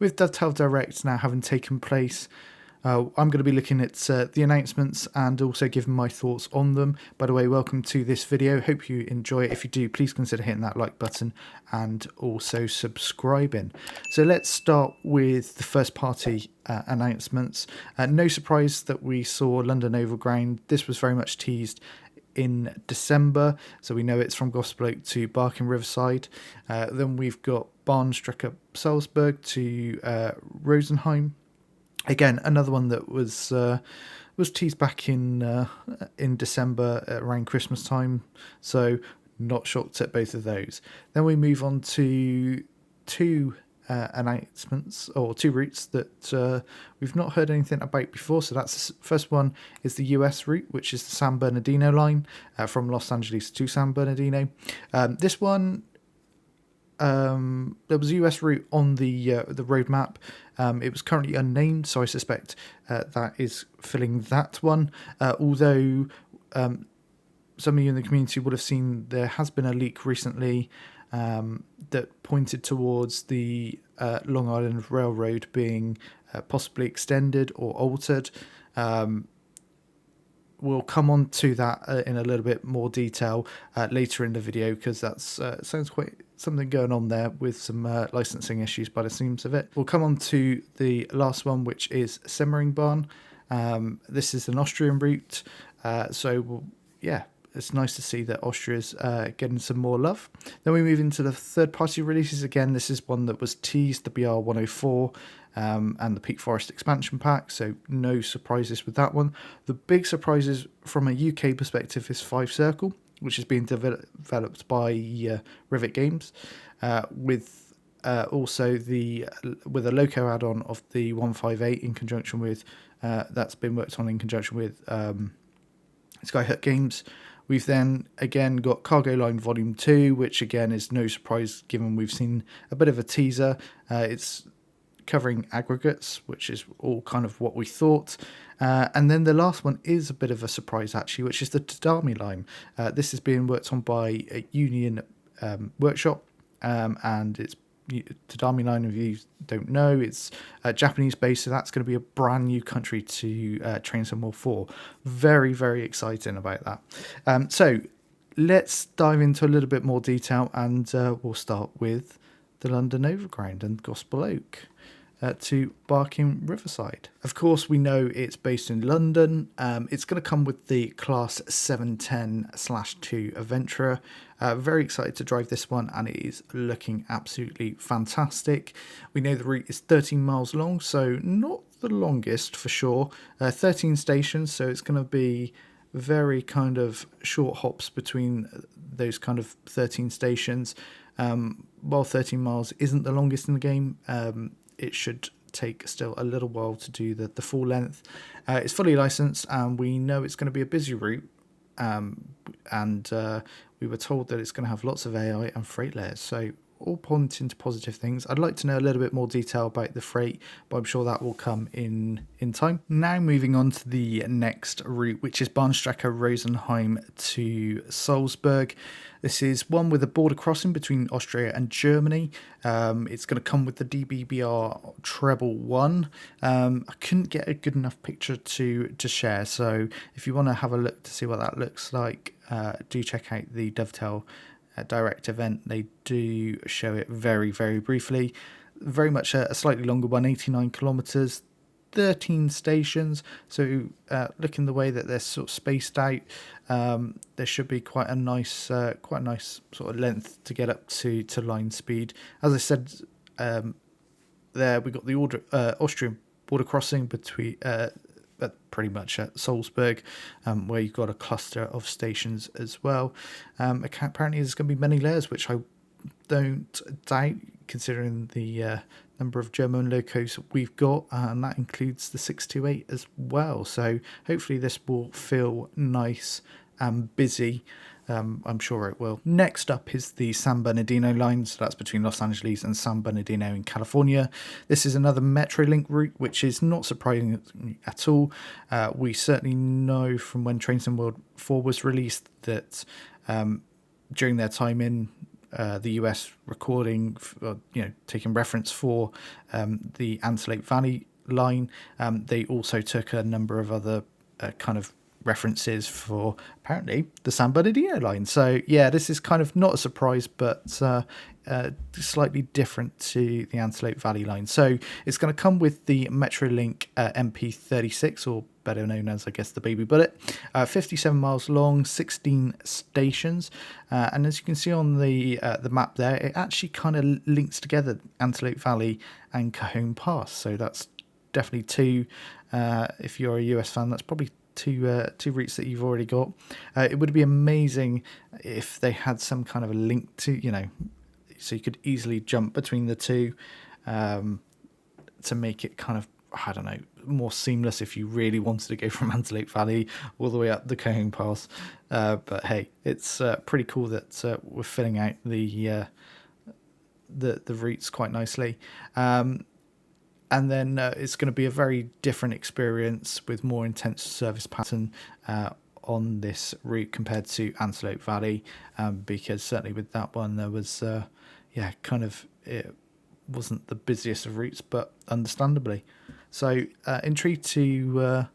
With Dovetail Direct now having taken place, I'm going to be looking at the announcements and also giving my thoughts on them. By the way, welcome to this video. Hope you enjoy it. If you do, please consider hitting that like button and also subscribing. So let's start with the first party announcements. No surprise that we saw London Overground. This was very much teased in December, so we know it's from Gospel Oak to Barking Riverside. Then we've got Bahnstrecke Salzburg to Rosenheim. Again, another one that was teased back in December around Christmas time, so not shocked at both of those. Then we move on to two announcements, or two routes that we've not heard anything about before. So that's the first one is the US route, which is the San Bernardino line from Los Angeles to San Bernardino. This one, there was a US route on the roadmap. It was currently unnamed, so I suspect that is filling that one. Although some of you in the community would have seen there has been a leak recently that pointed towards the Long Island Railroad being possibly extended or altered. We'll come on to that in a little bit more detail later in the video, because that's sounds quite something going on there with some licensing issues by the seams of it. We'll come on to the last one, which is Semmeringbahn. This is an Austrian route, yeah, it's nice to see that Austria's getting some more love. Then we move into the third-party releases. Again, this is one that was teased, the BR-104 and the Peak Forest expansion pack, so no surprises with that one. The big surprises from a UK perspective is Five Circle, which is being developed by Rivet Games, with also with a loco add-on of the 158 in conjunction with that's been worked on in conjunction with Skyhook Games. We've then again got Cargo Line Volume 2, which again is no surprise given we've seen a bit of a teaser. It's covering Aggregates, which is all kind of what we thought. And then the last one is a bit of a surprise actually, which is the Tadami Line. This is being worked on by a Union workshop, and it's Tadami Line, if you don't know, it's Japanese based, so that's going to be a brand new country to train some more for. Very, very exciting about that. So let's dive into a little bit more detail, and we'll start with the London Overground and Gospel Oak to Barking Riverside. Of course, we know it's based in London. It's going to come with the Class 710/2 Adventurer. Very excited to drive this one, and it is looking absolutely fantastic. We know the route is 13 miles long, so not the longest for sure. 13 stations, so it's going to be very kind of short hops between those kind of 13 stations. While 13 miles isn't the longest in the game, it should take still a little while to do the full length. It's fully licensed, and we know it's going to be a busy route, and we were told that it's going to have lots of AI and freight layers, so all pointing to positive things. I'd like to know a little bit more detail about the freight, but I'm sure that will come in time. Now moving on to the next route, which is Bahnstrecke Rosenheim to Salzburg. This is one with a border crossing between Austria and Germany. It's going to come with the DBBR Treble 1. I couldn't get a good enough picture to share, so if you want to have a look to see what that looks like, do check out the Dovetail Direct event. They do show it very, very briefly. Very much a slightly longer one, 89 kilometers, 13 stations. So looking the way that they're sort of spaced out, there should be quite a nice sort of length to get up to line speed. As I said, there we got the Austrian border crossing between pretty much at Salzburg, where you've got a cluster of stations as well. Apparently there's going to be many layers, which I don't doubt, considering the number of German locos we've got, and that includes the 628 as well. So hopefully this will feel nice and busy. I'm sure it will. Next up is the San Bernardino line, so that's between Los Angeles and San Bernardino in California. This is another Metrolink route, which is not surprising at all. We certainly know from when Train Sim World 4 was released that during their time in the US recording, taking reference for the Antelope Valley line. They also took a number of other kind of references for apparently the San Bernardino line. So yeah, this is kind of not a surprise, but slightly different to the Antelope Valley line. So it's going to come with the Metrolink MP36, or better known as, I guess, the Baby Bullet. 57 miles long, 16 stations, and as you can see on the map there, it actually kind of links together Antelope Valley and Cajon Pass. So that's definitely two. If you're a US fan, that's probably two routes that you've already got. It would be amazing if they had some kind of a link to, so you could easily jump between the two, to make it kind of, I don't know, more seamless if you really wanted to go from Antelope Valley all the way up the Cajon Pass. But hey, it's pretty cool that we're filling out the routes quite nicely. And then it's going to be a very different experience with more intense service pattern on this route compared to Antelope Valley, because certainly with that one there was, it wasn't the busiest of routes, but understandably. So intrigued to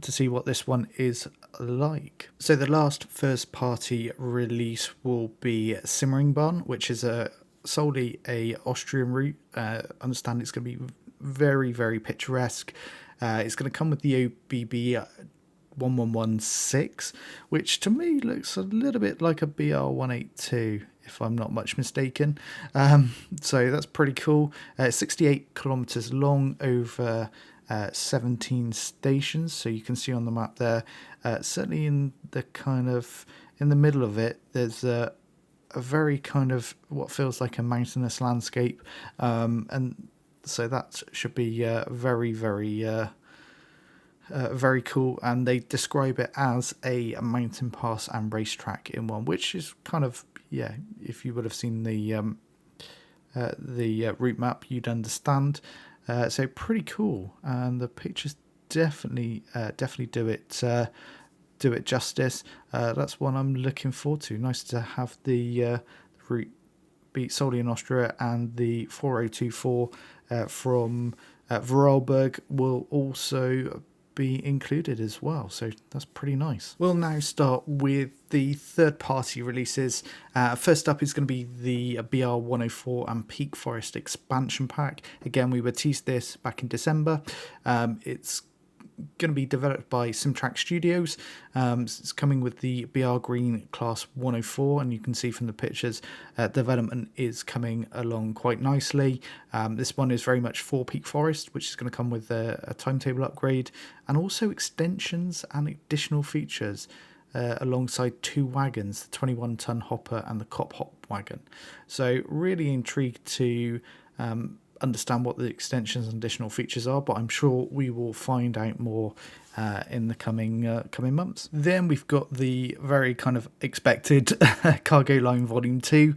see what this one is like. So the last first party release will be Semmeringbahn, which is solely a Austrian route. Understand it's going to be very, very picturesque. It's going to come with the OBB 1116, which to me looks a little bit like a BR 182, if I'm not much mistaken. So that's pretty cool. 68 kilometers long over 17 stations. So you can see on the map there, certainly in the middle of it, there's a very kind of what feels like a mountainous landscape, and so that should be very, very very cool. And they describe it as a mountain pass and racetrack in one, which is kind of, if you would have seen the route map, you'd understand. So pretty cool, and the pictures definitely do it justice. That's one I'm looking forward to. Nice to have the route be solely in Austria, and the 4024 from Vorarlberg will also be included as well, so that's pretty nice. We'll now start with the third party releases. First up is going to be the BR 104 and Peak Forest expansion pack. Again, we were teased this back in December. It's going to be developed by Simtrack Studios. It's coming with the BR Green Class 104, and you can see from the pictures development is coming along quite nicely. This one is very much for Peak Forest, which is going to come with a timetable upgrade and also extensions and additional features alongside two wagons, the 21-ton hopper and the cop hop wagon. So really intrigued to understand what the extensions and additional features are, but I'm sure we will find out more in the coming months. Then we've got the very kind of expected Cargo Line Volume 2,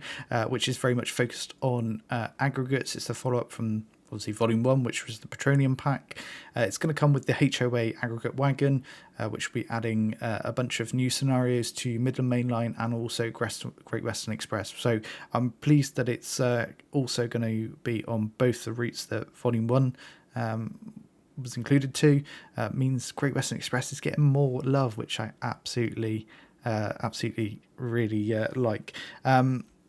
which is very much focused on aggregates. It's the follow-up from obviously Volume 1, which was the Petroleum Pack. It's going to come with the HOA aggregate wagon, which will be adding a bunch of new scenarios to Midland Main Line and also Great Western Express. So I'm pleased that it's also going to be on both the routes that Volume 1 was included to. Means Great Western Express is getting more love, which I absolutely really like.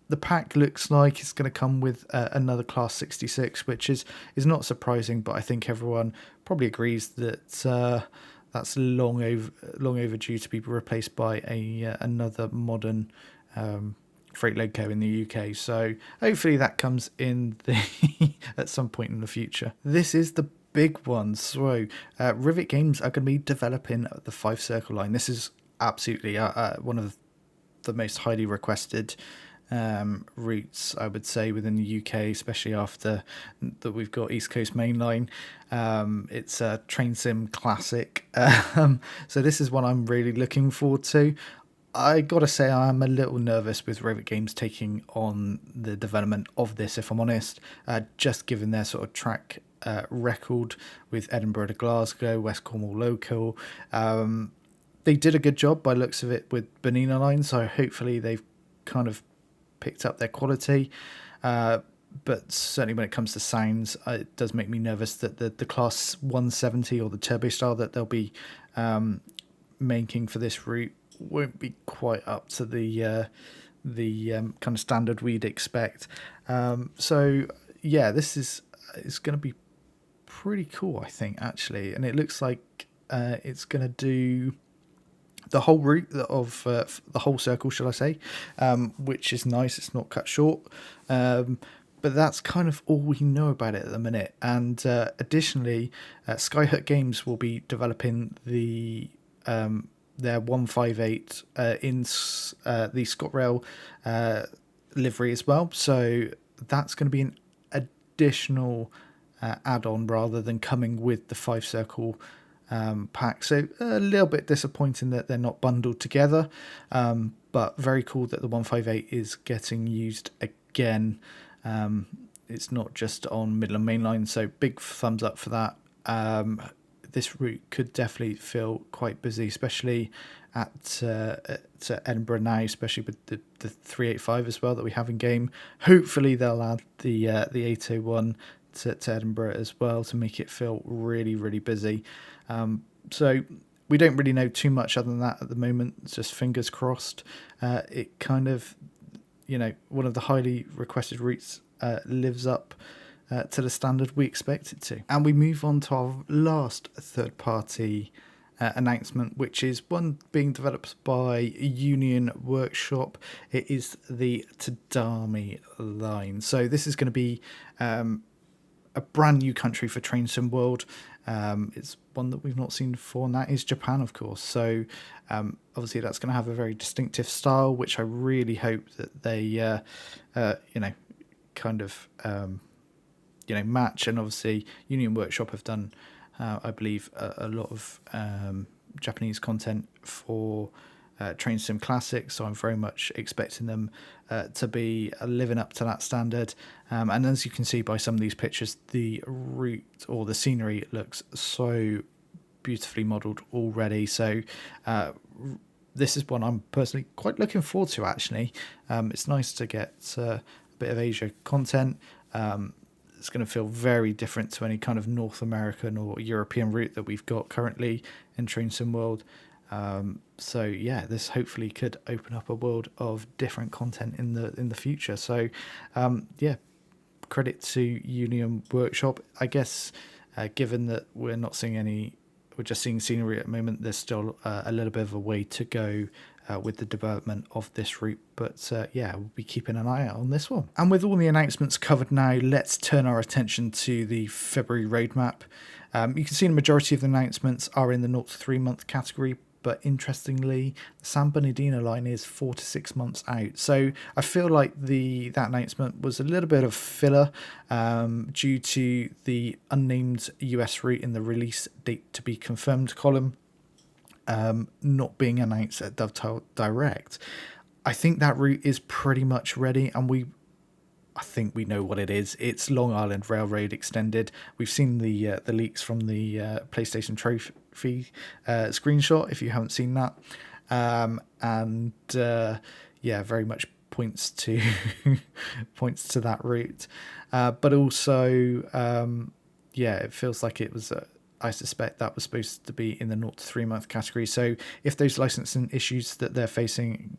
The pack looks like it's going to come with another Class 66, which is not surprising, but I think everyone probably agrees that that's long overdue to be replaced by another modern freight loco in the UK. So hopefully that comes in at some point in the future. This is the big one. So Rivet Games are going to be developing the Fife Circle line. This is absolutely one of the most highly requested routes, I would say, within the UK, especially after that we've got East Coast Main Line. It's a train sim classic, so this is one I'm really looking forward to. I gotta say I'm a little nervous with Rivet Games taking on the development of this, if I'm honest, just given their sort of track record with Edinburgh to Glasgow, West Cornwall local. They did a good job by looks of it with Bernardino Line, so hopefully they've kind of picked up their quality. But certainly when it comes to sounds, it does make me nervous that the Class 170 or the turbo style that they'll be making for this route won't be quite up to the kind of standard we'd expect. So yeah, it's going to be pretty cool, I think, actually, and it looks like it's going to do the whole route of the whole circle, shall I say, which is nice. It's not cut short, but that's kind of all we know about it at the minute. And additionally, Skyhook Games will be developing their 158 in the ScotRail livery as well. So that's going to be an additional add-on rather than coming with the 5-circle pack. So a little bit disappointing that they're not bundled together, but very cool that the 158 is getting used again. It's not just on Midland Main Line, so big thumbs up for that. This route could definitely feel quite busy, especially at Edinburgh now, especially with the 385 as well that we have in game. Hopefully they'll add the 801 to Edinburgh as well to make it feel really, really busy. So we don't really know too much other than that at the moment. It's just fingers crossed. It kind of, one of the highly requested routes lives up to the standard we expect it to. And we move on to our last third-party announcement, which is one being developed by Union Workshop. It is the Tadami Line. So this is going to be a brand new country for Train Sim World. It's one that we've not seen before, and that is Japan, of course. So obviously that's going to have a very distinctive style, which I really hope that they match. And obviously Union Workshop have done I believe a lot of Japanese content for Train Sim Classic, so I'm very much expecting them to be living up to that standard. And as you can see by some of these pictures, the route or the scenery looks so beautifully modelled already. So this is one I'm personally quite looking forward to, actually. It's nice to get a bit of Asia content. It's going to feel very different to any kind of North American or European route that we've got currently in Train Sim World. So yeah, this hopefully could open up a world of different content in the future. So yeah, credit to Union Workshop. I guess given that we're just seeing scenery at the moment, there's still a little bit of a way to go with the development of this route, but yeah, we'll be keeping an eye out on this one. And with all the announcements covered now, let's turn our attention to the February roadmap. You can see the majority of the announcements are in the 0 to 3 month category, but interestingly, the San Bernardino line is 4 to 6 months out. So I feel like that announcement was a little bit of filler due to the unnamed US route in the release date to be confirmed column not being announced at Dovetail Direct. I think that route is pretty much ready, and I think we know what it is. It's Long Island Railroad Extended. We've seen the leaks from the PlayStation Trophy screenshot, if you haven't seen that. Yeah, very much points to that route. But also, yeah, it feels like it was... I suspect that was supposed to be in the 0 to 3 month category. So if those licensing issues that they're facing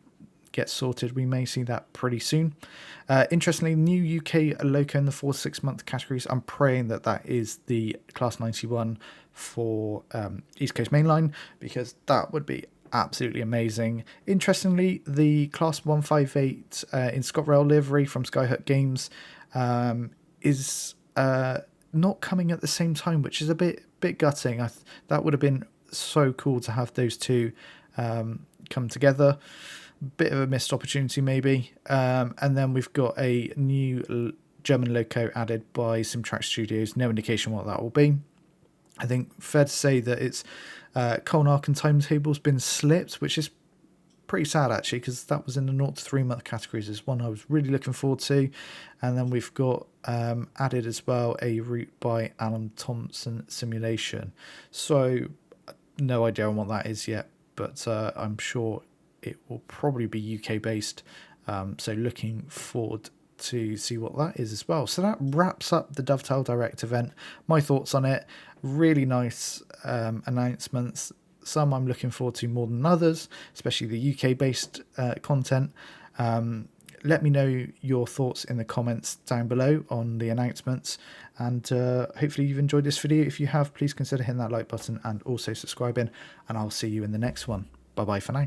get sorted, we may see that pretty soon. Interestingly, new UK loco in the 4 to 6 month categories. I'm praying that is the Class 91 for East Coast Mainline, because that would be absolutely amazing. Interestingly, the Class 158 in ScotRail livery from Skyhook Games is not coming at the same time, which is a bit gutting. That would have been so cool to have those two come together. Bit of a missed opportunity maybe. And then we've got a new German loco added by Simtrack Studios. No indication what that will be. I think fair to say that it's Colnark and timetable's been slipped, which is pretty sad actually, because that was in the 0 to 3 month categories. Is one I was really looking forward to. And then we've got added as well a route by Alan Thompson Simulation. So no idea on what that is yet, but I'm sure it will probably be UK based. So looking forward to see what that is as well. So that wraps up the Dovetail Direct event. My thoughts on it: really nice announcements. Some I'm looking forward to more than others, especially the UK based content. Let me know your thoughts in the comments down below on the announcements, and hopefully you've enjoyed this video. If you have, please consider hitting that like button and also subscribing, and I'll see you in the next one. Bye bye for now.